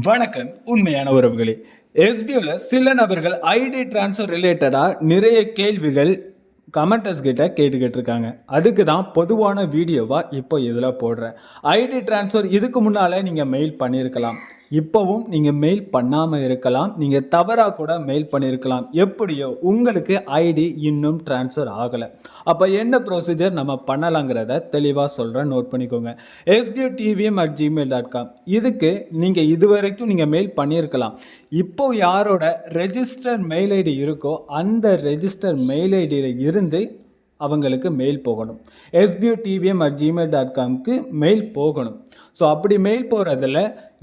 வணக்கம். உண்மையான உறவுகளே, எஸ்பிஓல சில நபர்கள் ஐடி டிரான்ஸ்ஃபர் ரிலேட்டடா நிறைய கேள்விகள் கமெண்டர்ஸ் கிட்ட கேட்டுக்கிட்டு இருக்காங்க. அதுக்கு தான் பொதுவான வீடியோவா இப்போ இதில் போடுறேன். ஐடி டிரான்ஸ்ஃபர் இதுக்கு முன்னால நீங்க மெயில் பண்ணியிருக்கலாம். இப்போவும் நீங்க மெயில் பண்ணாம இருக்கலாம். நீங்க தவறா கூட மெயில் பண்ணியிருக்கலாம். எப்படியோ உங்களுக்கு ஐடி இன்னும் டிரான்ஸ்ஃபர் ஆகலை. அப்போ என்ன ப்ரொசீஜர் நம்ம பண்ணலாங்கிறத தெளிவாக சொல்கிறேன், நோட் பண்ணிக்கோங்க. sbotvm@gmail.com இதுக்கு நீங்கள் இதுவரைக்கும் நீங்கள் மெயில் பண்ணியிருக்கலாம். இப்போ யாரோட ரெஜிஸ்டர் மெயில் ஐடி இருக்கோ அந்த ரெஜிஸ்டர் மெயில் ஐடியில் இருந்து அவங்களுக்கு மெயில் போகணும். sbotvm@gmail.comக்கு மெயில் போகணும். ஸோ அப்படி மெயில் போகிறதுல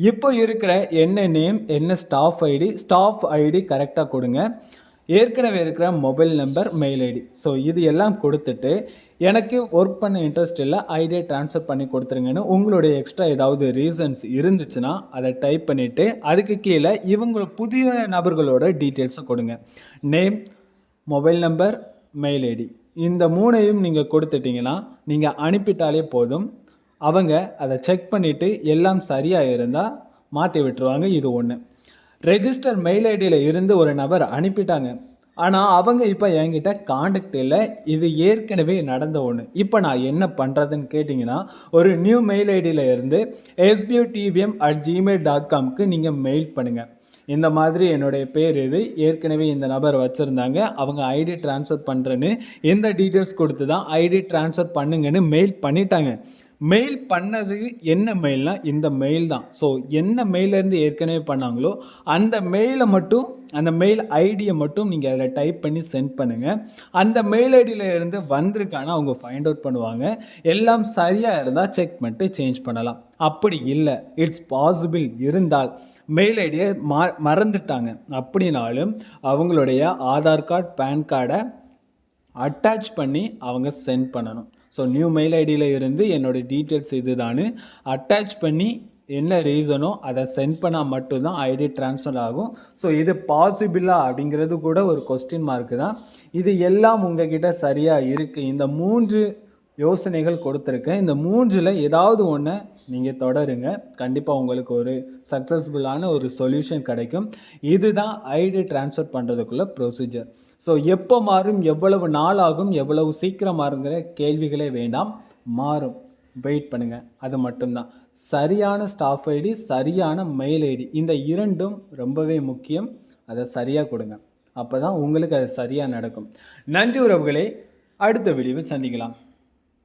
இப்போ இருக்கிற என்ன நேம், என்ன ஸ்டாஃப் ஐடி கரெக்டாக கொடுங்க. ஏற்கனவே இருக்கிற mobile number, mail ID, so இது எல்லாம் கொடுத்துட்டு எனக்கு ஒர்க் பண்ண இன்ட்ரெஸ்ட் இல்லை, ஐடியை ட்ரான்ஸ்ஃபர் பண்ணி கொடுத்துருங்கன்னு உங்களுடைய எக்ஸ்ட்ரா ஏதாவது ரீசன்ஸ் இருந்துச்சுன்னா அதை டைப் பண்ணிவிட்டு அதுக்கு கீழே இவங்க புதிய நபர்களோட டீட்டெயில்ஸை கொடுங்க. Name, mobile number, mail ID, இந்த மூணையும் நீங்கள் கொடுத்துட்டிங்கன்னா நீங்கள் அனுப்பிட்டாலே போதும். அவங்க அதை செக் பண்ணிவிட்டு எல்லாம் சரியாக இருந்தால் மாற்றி விட்டுருவாங்க. இது ஒன்று. ரெஜிஸ்டர் மெயில் ஐடியில் இருந்து ஒரு நபர் அனுப்பிட்டாங்க, ஆனால் அவங்க இப்போ என்கிட்ட காண்டாக்ட் இல்லை, இது ஏற்கனவே நடந்த ஒன்று. இப்போ நான் என்ன பண்ணுறதுன்னு கேட்டிங்கன்னா, ஒரு நியூ மெயில் ஐடியில் இருந்து sbotvm@gmail.comக்கு நீங்கள் மெயில் பண்ணுங்கள். இந்த மாதிரி என்னுடைய பேர் இது, ஏற்கனவே இந்த நபர் வச்சுருந்தாங்க, அவங்க ஐடி ட்ரான்ஸ்ஃபர் பண்ணுறேன்னு இந்த டீட்டெயில்ஸ் கொடுத்து தான் ஐடி ட்ரான்ஸ்ஃபர் பண்ணுங்கன்னு மெயில் பண்ணிட்டாங்க. மெயில் பண்ணது என்ன மெயில்னால் இந்த மெயில் தான். ஸோ என்ன மெயிலேருந்து ஏற்கனவே பண்ணாங்களோ அந்த மெயிலை மட்டும், அந்த மெயில் ஐடியை மட்டும் நீங்கள் அதில் டைப் பண்ணி சென்ட் பண்ணுங்கள். அந்த மெயில் ஐடியில் இருந்து வந்திருக்கான அவங்க ஃபைண்ட் அவுட் பண்ணுவாங்க. எல்லாம் சரியாக இருந்தால் செக் பண்ணிட்டு சேஞ்ச் பண்ணலாம். அப்படி இல்லை, இட்ஸ் பாசிபிள் இருந்தால் மெயில் ஐடியை மறந்துட்டாங்க அப்படின்னாலும் அவங்களுடைய ஆதார் கார்டு, பேன் கார்டை அட்டாச் பண்ணி அவங்க சென்ட் பண்ணணும். ஸோ நியூ மெயில் ஐடியில் இருந்து என்னோடய டீட்டெயில்ஸ் இது தான் அட்டாச் பண்ணி என்ன ரீசனோ அதை சென்ட் பண்ணால் மட்டும்தான் ஐடி ட்ரான்ஸ்ஃபர் ஆகும். ஸோ இது பாசிபிளா அப்படிங்கிறது கூட ஒரு கொஸ்டின் மார்க்கு தான். இது எல்லாம் உங்ககிட்ட சரியாக இருக்குது. இந்த 3 யோசனைகள் கொடுத்துருக்கேன். இந்த 3ல் ஏதாவது ஒன்று நீங்கள் தொடருங்க. கண்டிப்பாக உங்களுக்கு ஒரு சக்ஸஸ்ஃபுல்லான ஒரு சொல்யூஷன் கிடைக்கும். இதுதான் ஐடி ட்ரான்ஸ்ஃபர் பண்ணுறதுக்குள்ள ப்ரொசீஜர். ஸோ எப்போ மாறும், எவ்வளவு நாள் ஆகும், எவ்வளவு சீக்கிரம் மாறுங்கிற கேள்விகளே வேண்டாம். மாறும், வெயிட் பண்ணுங்கள். அது மட்டும்தான். சரியான ஸ்டாஃப் ஐடி, சரியான மெயில் ஐடி, இந்த 2ம் ரொம்பவே முக்கியம். அதை சரியாக கொடுங்க. அப்போ தான் உங்களுக்கு அது சரியாக நடக்கும். நன்றி உறவுகளே. அடுத்த வீடியோவில் சந்திக்கலாம்.